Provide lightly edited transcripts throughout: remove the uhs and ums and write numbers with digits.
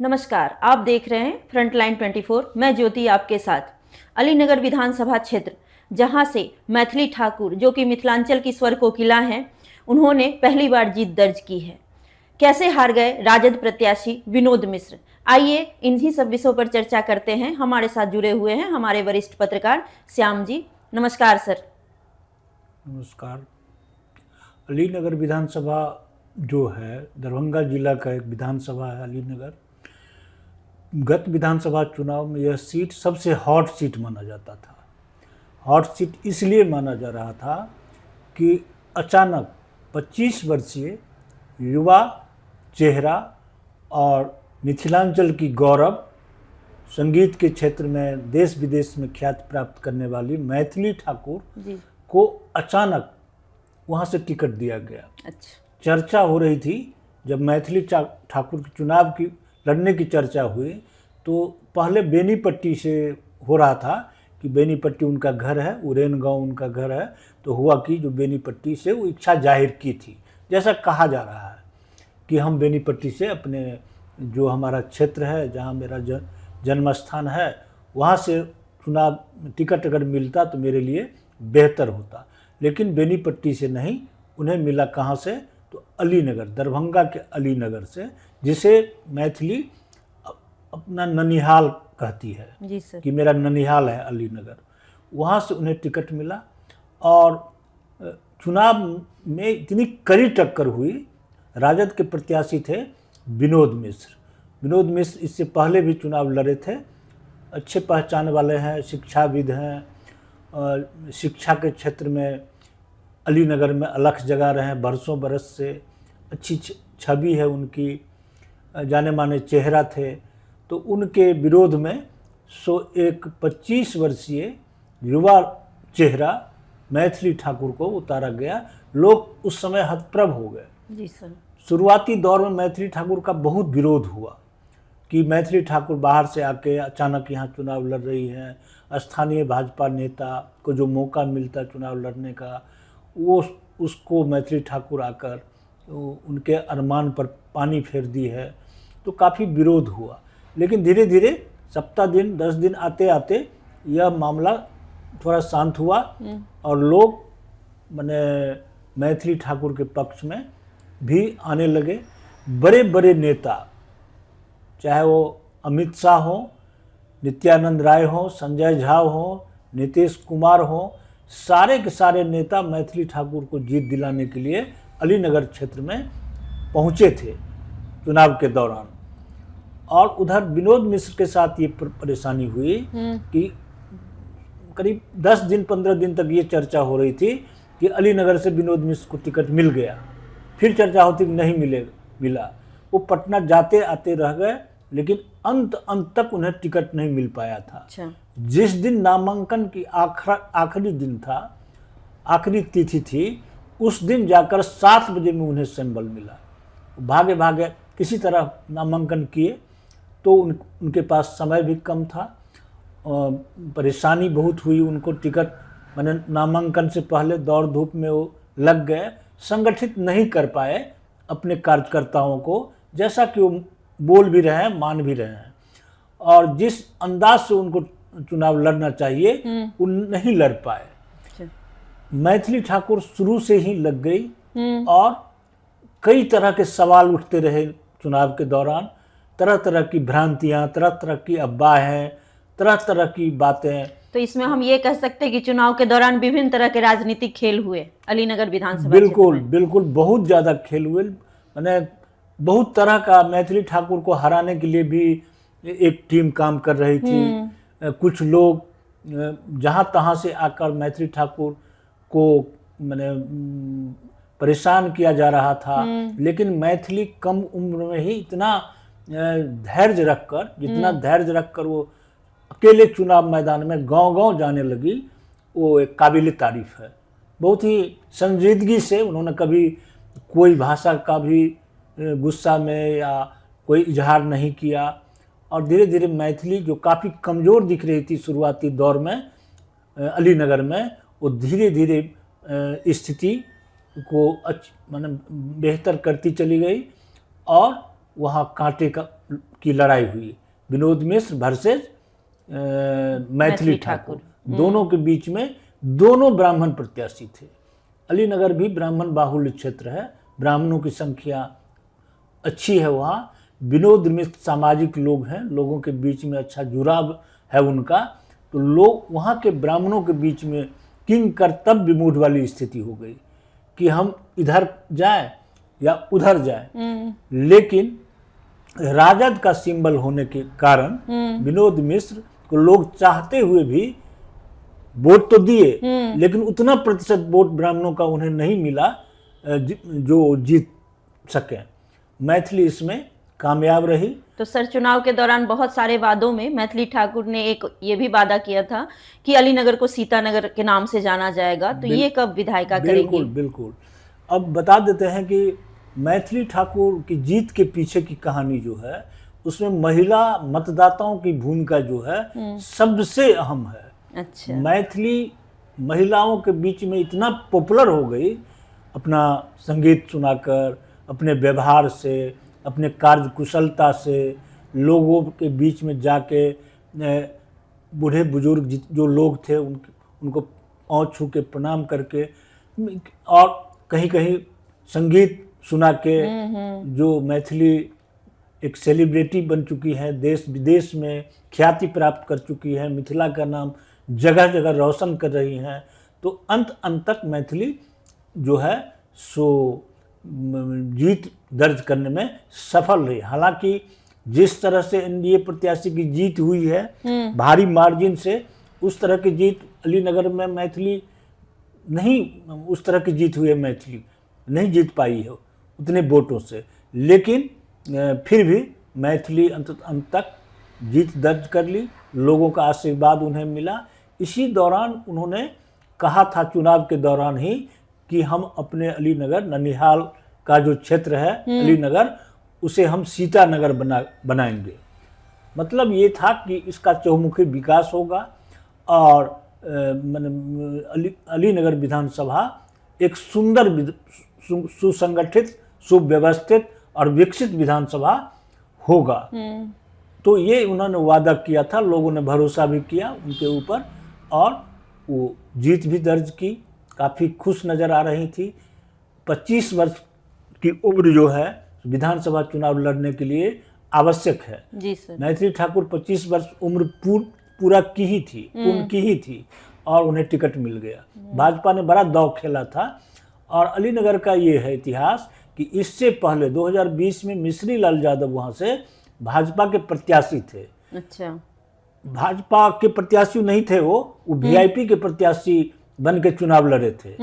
नमस्कार, आप देख रहे हैं फ्रंटलाइन 24। मैं ज्योति आपके साथ। अलीनगर विधानसभा क्षेत्र जहां से मैथिली ठाकुर जो कि मिथिलांचल की स्वर कोकिला हैं, उन्होंने पहली बार जीत दर्ज की है। कैसे हार गए राजद प्रत्याशी विनोद मिश्र, आइए इन्हीं सब विषयों पर चर्चा करते हैं। हमारे साथ जुड़े हुए हैं हमारे वरिष्ठ पत्रकार श्याम जी। नमस्कार सर। नमस्कार। अलीनगर विधानसभा जो है दरभंगा जिला का एक विधानसभा है अलीनगर। गत विधानसभा चुनाव में यह सीट सबसे हॉट सीट माना जाता था। हॉट सीट इसलिए माना जा रहा था कि अचानक 25 वर्षीय युवा चेहरा और मिथिलांचल की गौरव, संगीत के क्षेत्र में देश विदेश में ख्याति प्राप्त करने वाली मैथिली ठाकुर को अचानक वहाँ से टिकट दिया गया। अच्छा। चर्चा हो रही थी जब मैथिली ठाकुर के चुनाव की लड़ने की चर्चा हुई तो पहले बेनीपट्टी से हो रहा था कि बेनीपट्टी उनका घर है, उरेन गांव उनका घर है। तो हुआ कि जो बेनीपट्टी से वो इच्छा जाहिर की थी, जैसा कहा जा रहा है कि हम बेनीपट्टी से अपने जो हमारा क्षेत्र है जहाँ मेरा जन्म स्थान है वहाँ से चुनाव टिकट अगर मिलता तो मेरे लिए बेहतर होता। लेकिन बेनीपट्टी से नहीं, उन्हें मिला कहाँ से, तो अलीनगर, दरभंगा के अलीनगर से, जिसे मैथिली अपना ननिहाल कहती है। जी सर। कि मेरा ननिहाल है अलीनगर। वहाँ से उन्हें टिकट मिला और चुनाव में इतनी कड़ी टक्कर हुई। राजद के प्रत्याशी थे विनोद मिश्र। विनोद मिश्र इससे पहले भी चुनाव लड़े थे, अच्छे पहचान वाले हैं, शिक्षाविद हैं। शिक्षा के क्षेत्र में अलीनगर में अलख जगा रहे हैं बरसों बरस से। अच्छी छवि है उनकी, जाने माने चेहरा थे। तो उनके विरोध में एक 25 वर्षीय युवा चेहरा मैथिली ठाकुर को उतारा गया। लोग उस समय हतप्रभ हो गए। जी सर। शुरुआती दौर में मैथिली ठाकुर का बहुत विरोध हुआ कि मैथिली ठाकुर बाहर से आके अचानक यहाँ चुनाव लड़ रही हैं। स्थानीय भाजपा नेता को जो मौका मिलता चुनाव लड़ने का, वो उसको मैथिली ठाकुर आकर उनके अरमान पर पानी फेर दी है। तो काफ़ी विरोध हुआ। लेकिन धीरे धीरे सप्ताह दिन 10 दिन आते आते यह मामला थोड़ा शांत हुआ और लोग माने मैथिली ठाकुर के पक्ष में भी आने लगे। बड़े बड़े नेता, चाहे वो अमित शाह हो, नित्यानंद राय हो, संजय झा हो, नीतीश कुमार हो, सारे के सारे नेता मैथिली ठाकुर को जीत दिलाने के लिए अलीनगर क्षेत्र में पहुँचे थे चुनाव के दौरान। और उधर विनोद मिश्र के साथ ये परेशानी हुई कि करीब 10 दिन 15 दिन तक ये चर्चा हो रही थी कि अलीनगर से विनोद मिश्र को टिकट मिल गया। फिर चर्चा होती कि नहीं मिला। वो पटना जाते आते रह गए, लेकिन अंत तक उन्हें टिकट नहीं मिल पाया था। अच्छा। जिस दिन नामांकन की आखिरी दिन था, आखिरी तिथि थी, उस दिन जाकर 7 बजे में उन्हें सिंबल मिला। भागे भागे किसी तरह नामांकन किए तो उनके पास समय भी कम था। परेशानी बहुत हुई उनको। टिकट मैंने नामांकन से पहले दौड़ धूप में वो लग गए, संगठित नहीं कर पाए अपने कार्यकर्ताओं को, जैसा कि वो बोल भी रहे हैं, मान भी रहे हैं। और जिस अंदाज से उनको चुनाव लड़ना चाहिए वो नहीं लड़ पाए। मैथिली ठाकुर शुरू से ही लग गई और कई तरह के सवाल उठते रहे चुनाव के दौरान। तरह तरह की भ्रांतियां, तरह तरह की अफवाहें, तरह तरह की बातें। तो इसमें हम ये कह सकते हैं कि चुनाव के दौरान विभिन्न तरह के राजनीतिक खेल हुए अलीनगर विधानसभा। बिल्कुल बिल्कुल, बहुत ज़्यादा खेल हुए। मैंने बहुत तरह का, मैथिली ठाकुर को हराने के लिए भी एक टीम काम कर रही थी। कुछ लोग जहाँ तहाँ से आकर मैथिली ठाकुर को मैंने परेशान किया जा रहा था। लेकिन मैथिली कम उम्र में ही इतना धैर्य रखकर, जितना धैर्य रखकर वो अकेले चुनाव मैदान में गांव-गांव जाने लगी, वो एक काबिल तारीफ है। बहुत ही संजीदगी से उन्होंने कभी कोई भाषा का भी गुस्सा में या कोई इजहार नहीं किया। और धीरे धीरे मैथिली जो काफ़ी कमज़ोर दिख रही थी शुरुआती दौर में अलीनगर में, वो धीरे धीरे स्थिति को माने बेहतर करती चली गई और वहाँ कांटे की लड़ाई हुई, विनोद मिश्र वर्सेस मैथिली ठाकुर, दोनों के बीच में दोनों ब्राह्मण प्रत्याशी थे। अलीनगर भी ब्राह्मण बाहुल्य क्षेत्र है, ब्राह्मणों की संख्या अच्छी है वहाँ। विनोद मिश्र सामाजिक लोग हैं, लोगों के बीच में अच्छा जुड़ाव है उनका, तो लोग वहाँ के ब्राह्मणों के बीच में किंग कर्तव्य विमूढ़ वाली स्थिति हो गई कि हम इधर जाएं या उधर जाएं। लेकिन राजद का सिंबल होने के कारण विनोद मिश्र को लोग चाहते हुए भी वोट तो दिए, लेकिन उतना प्रतिशत वोट ब्राह्मणों का उन्हें नहीं मिला जो जीत सके। मैथिली इसमें कामयाब रही। तो सर, चुनाव के दौरान बहुत सारे वादों में मैथिली ठाकुर ने एक ये भी वादा किया था कि अलीनगर को सीतानगर के नाम से जाना जाएगा, तो ये कब विधायिका करेंगी? बिल्कुल बिल्कुल। अब बता देते हैं कि मैथिली ठाकुर की जीत के पीछे की कहानी जो है, उसमें महिला मतदाताओं की भूमिका जो है सबसे अहम है। अच्छा। मैथिली महिलाओं के बीच में इतना पॉपुलर हो गई अपना संगीत सुनाकर, अपने व्यवहार से, अपने कार्य कुशलता से, लोगों के बीच में जाके बूढ़े बुजुर्ग जो लोग थे उनको पाँव छू के प्रणाम करके, और कहीं कहीं संगीत सुना के जो मैथिली एक सेलिब्रिटी बन चुकी है, देश विदेश में ख्याति प्राप्त कर चुकी है, मिथिला का नाम जगह जगह रोशन कर रही हैं। तो अंत तक मैथिली जो है सो जीत दर्ज करने में सफल रही। हालांकि जिस तरह से एनडीए प्रत्याशी की जीत हुई है भारी मार्जिन से, उस तरह की जीत अलीनगर में मैथिली नहीं, उस तरह की जीत हुई है, मैथिली नहीं जीत पाई है उतने वोटों से। लेकिन फिर भी मैथिली अंत तक जीत दर्ज कर ली, लोगों का आशीर्वाद उन्हें मिला। इसी दौरान उन्होंने कहा था चुनाव के दौरान ही कि हम अपने अलीनगर, ननिहाल का जो क्षेत्र है अलीनगर, उसे हम सीतानगर बनाएंगे। मतलब ये था कि इसका चहुमुखी विकास होगा और अलीनगर विधानसभा एक सुंदर, सुसंगठित, सुव्यवस्थित और विकसित विधानसभा होगा। तो ये उन्होंने वादा किया था, लोगों ने भरोसा भी किया उनके ऊपर और वो जीत भी दर्ज की, काफ़ी खुश नज़र आ रही थी। 25 वर्ष की उम्र जो है विधानसभा चुनाव लड़ने के लिए आवश्यक है। जी सर। मैथिली ठाकुर 25 वर्ष उम्र पूर्ण की ही थी और उन्हें टिकट मिल गया। भाजपा ने बड़ा दांव खेला था। और अलीनगर का ये है इतिहास कि इससे पहले 2020 में मिश्री लाल यादव वहाँ से भाजपा के प्रत्याशी थे। अच्छा। भाजपा के प्रत्याशी नहीं थे, वो वीआईपी के प्रत्याशी बन के चुनाव लड़े थे,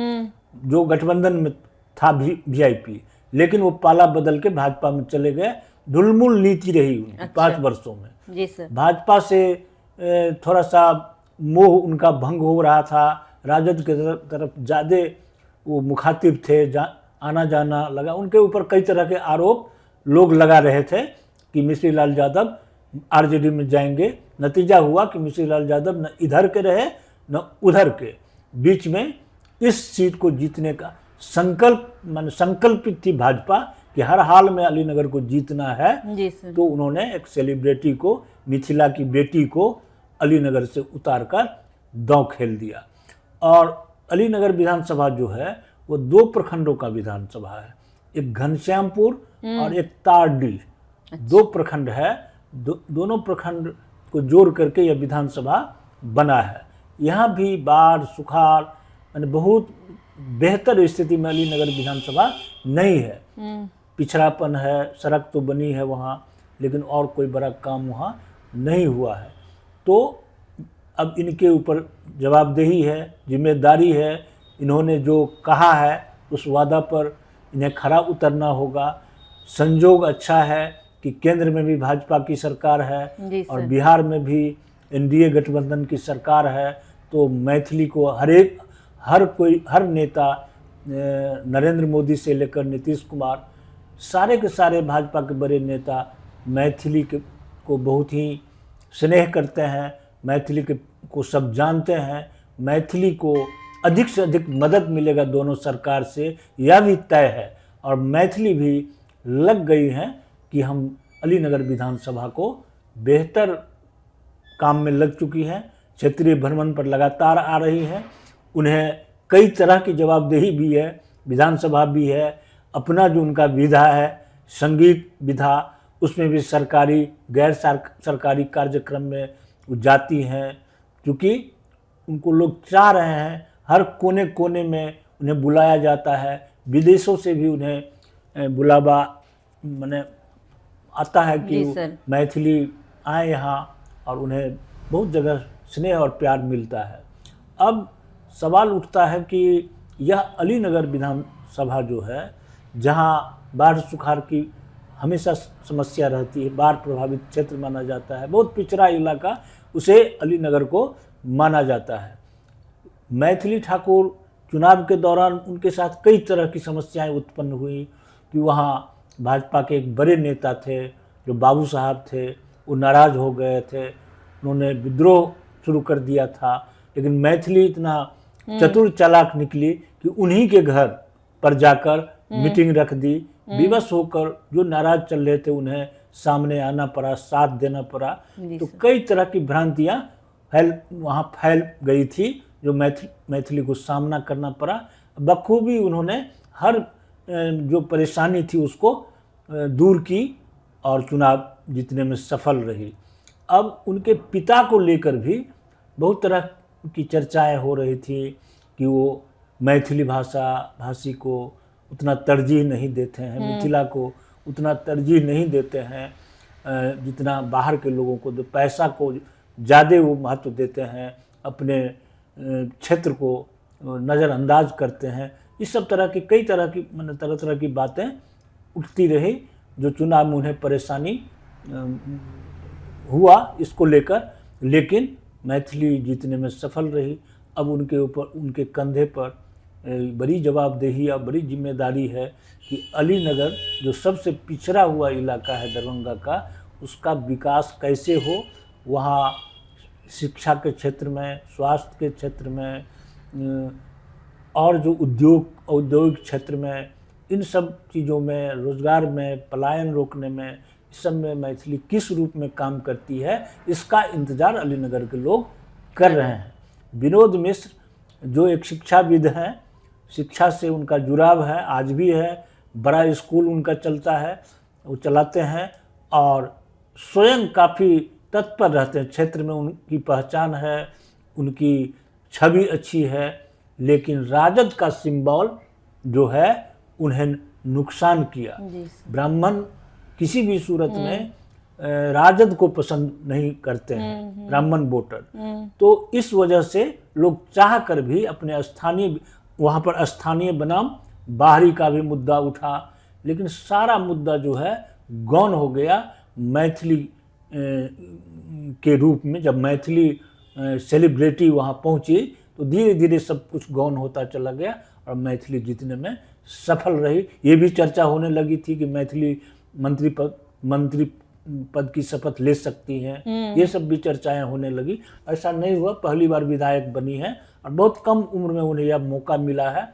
जो गठबंधन में था वीआईपी, लेकिन वो पाला बदल के भाजपा में चले गए। ढुलमुल नीति रही उनकी 5 वर्षों में। जी सर। भाजपा से थोड़ा सा मोह उनका भंग हो रहा था, राजद के तरफ ज़्यादा वो मुखातिब थे, आना जाना लगा। उनके ऊपर कई तरह के आरोप लोग लगा रहे थे कि मिश्री लाल यादव आरजेडी में जाएंगे। नतीजा हुआ कि मिश्री लाल यादव न इधर के रहे न उधर के, बीच में इस सीट को जीतने का संकल्पित थी भाजपा कि हर हाल में अलीनगर को जीतना है। जी सर। तो उन्होंने एक सेलिब्रिटी को, मिथिला की बेटी को अलीनगर से उतार कर दांव खेल दिया। और अलीनगर विधानसभा जो है वो 2 प्रखंडों का विधानसभा है, एक घनश्यामपुर और एक तारडीह। 2 प्रखंड है, दोनों प्रखंड को जोड़ करके यह विधानसभा बना है। यहाँ भी बाढ़, सुखाड़, यानी बहुत बेहतर स्थिति में अलीनगर विधानसभा नहीं है। पिछड़ापन है, सड़क तो बनी है वहाँ, लेकिन और कोई बड़ा काम वहाँ नहीं हुआ है। तो अब इनके ऊपर जवाबदेही है, जिम्मेदारी है। इन्होंने जो कहा है उस वादा पर इन्हें खरा उतरना होगा। संजोग अच्छा है कि केंद्र में भी भाजपा की सरकार है और बिहार में भी एनडीए गठबंधन की सरकार है। तो मैथिली को हर नेता, नरेंद्र मोदी से लेकर नीतीश कुमार, सारे के सारे भाजपा के बड़े नेता मैथिली को बहुत ही स्नेह करते हैं, मैथिली को सब जानते हैं। मैथिली को अधिक से अधिक मदद मिलेगा दोनों सरकार से, यह भी तय है। और मैथिली भी लग गई हैं कि हम अलीनगर विधानसभा को बेहतर काम में लग चुकी हैं, क्षेत्रीय भ्रमण पर लगातार आ रही हैं। उन्हें कई तरह की जवाबदेही भी है, विधानसभा भी है, अपना जो उनका विधा है संगीत विधा, उसमें भी सरकारी गैर सरकारी कार्यक्रम में वो जाती हैं, क्योंकि उनको लोग चाह रहे हैं। हर कोने कोने में उन्हें बुलाया जाता है, विदेशों से भी उन्हें बुलावा माने आता है कि मैथिली आए यहाँ, और उन्हें बहुत जगह स्नेह और प्यार मिलता है। अब सवाल उठता है कि यह अलीनगर विधानसभा जो है, जहाँ बाढ़ सुखाड़ की हमेशा समस्या रहती है, बाढ़ प्रभावित क्षेत्र माना जाता है, बहुत पिछड़ा इलाका उसे अलीनगर को माना जाता है। मैथिली ठाकुर चुनाव के दौरान उनके साथ कई तरह की समस्याएं उत्पन्न हुई कि वहाँ भाजपा के एक बड़े नेता थे जो बाबू साहब थे, वो नाराज़ हो गए थे, उन्होंने विद्रोह शुरू कर दिया था। लेकिन मैथिली इतना चतुर चालाक निकली कि उन्हीं के घर पर जाकर मीटिंग रख दी, विवश होकर जो नाराज चल रहे थे उन्हें सामने आना पड़ा, साथ देना पड़ा। तो कई तरह की भ्रांतियां वहाँ फैल गई थी, जो मैथिली को सामना करना पड़ा। बखूबी उन्होंने हर जो परेशानी थी उसको दूर की और चुनाव जीतने में सफल रही। अब उनके पिता को लेकर भी बहुत तरह की चर्चाएं हो रही थी कि वो मैथिली भाषी को उतना तरजीह नहीं देते हैं, मिथिला को उतना तरजीह नहीं देते हैं जितना बाहर के लोगों को, तो पैसा को ज़्यादा वो महत्व देते हैं, अपने क्षेत्र को नज़रअंदाज करते हैं। इस सब तरह की कई तरह की तरह तरह की बातें उठती रही, जो चुनाव में उन्हें परेशानी हुआ इसको लेकर। लेकिन मैथिली जीतने में सफल रही। अब उनके ऊपर, उनके कंधे पर बड़ी जवाबदेही और बड़ी जिम्मेदारी है कि अलीनगर जो सबसे पिछड़ा हुआ इलाका है दरभंगा का, उसका विकास कैसे हो। वहाँ शिक्षा के क्षेत्र में, स्वास्थ्य के क्षेत्र में और जो औद्योगिक क्षेत्र में, इन सब चीज़ों में, रोजगार में, पलायन रोकने में, इस सब में मैथिली किस रूप में काम करती है, इसका इंतज़ार अलीनगर के लोग कर रहे हैं। विनोद मिश्र जो एक शिक्षाविद हैं, शिक्षा से उनका जुड़ाव है, आज भी है, बड़ा स्कूल उनका चलता है, वो चलाते हैं और स्वयं काफ़ी तत्पर रहते हैं। क्षेत्र में उनकी पहचान है, उनकी छवि अच्छी है, लेकिन राजद का सिंबल जो है उन्हें नुकसान किया। ब्राह्मण किसी भी सूरत में राजद को पसंद नहीं करते हैं, ब्राह्मण वोटर। तो इस वजह से लोग चाह कर भी अपने स्थानीय, वहाँ पर स्थानीय बनाम बाहरी का भी मुद्दा उठा, लेकिन सारा मुद्दा जो है गौण हो गया मैथिली के रूप में। जब मैथिली सेलिब्रिटी वहाँ पहुँची तो धीरे धीरे सब कुछ गौण होता चला गया और मैथिली जीतने में सफल रही। ये भी चर्चा होने लगी थी कि मैथिली मंत्री पद की शपथ ले सकती हैं, ये सब भी चर्चाएं होने लगी। ऐसा नहीं हुआ, पहली बार विधायक बनी है और बहुत कम उम्र में उन्हें यह मौका मिला है।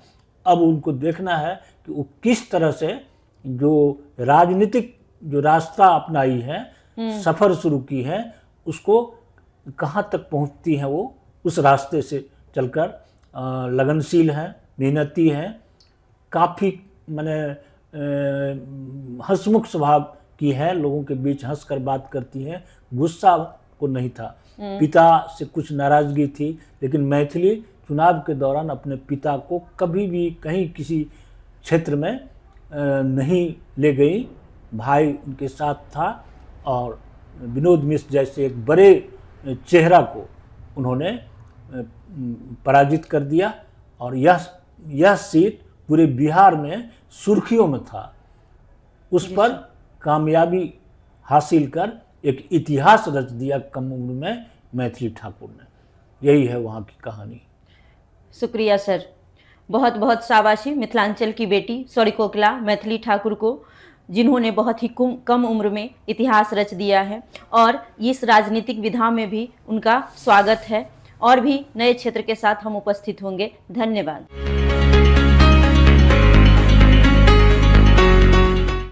अब उनको देखना है कि वो किस तरह से जो राजनीतिक जो रास्ता अपनाई है, सफ़र शुरू की है, उसको कहाँ तक पहुँचती हैं वो, उस रास्ते से चलकर लगनशील हैं, मेहनती हैं, काफ़ी हंसमुख स्वभाव की है, लोगों के बीच हंसकर बात करती हैं, गुस्सा को नहीं था। पिता से कुछ नाराज़गी थी, लेकिन मैथिली चुनाव के दौरान अपने पिता को कभी भी कहीं किसी क्षेत्र में नहीं ले गई, भाई उनके साथ था और विनोद मिश्र जैसे एक बड़े चेहरा को उन्होंने पराजित कर दिया और यह सीट पूरे बिहार में सुर्खियों में था। उस पर कामयाबी हासिल कर एक इतिहास रच दिया कम उम्र में मैथिली ठाकुर ने। यही है वहाँ की कहानी। शुक्रिया सर, बहुत बहुत शाबाशी मिथिलांचल की बेटी स्वर्ण कोकिला मैथिली ठाकुर को, जिन्होंने बहुत ही कम उम्र में इतिहास रच दिया है और इस राजनीतिक विधा में भी उनका स्वागत है। और भी नए क्षेत्र के साथ हम उपस्थित होंगे। धन्यवाद।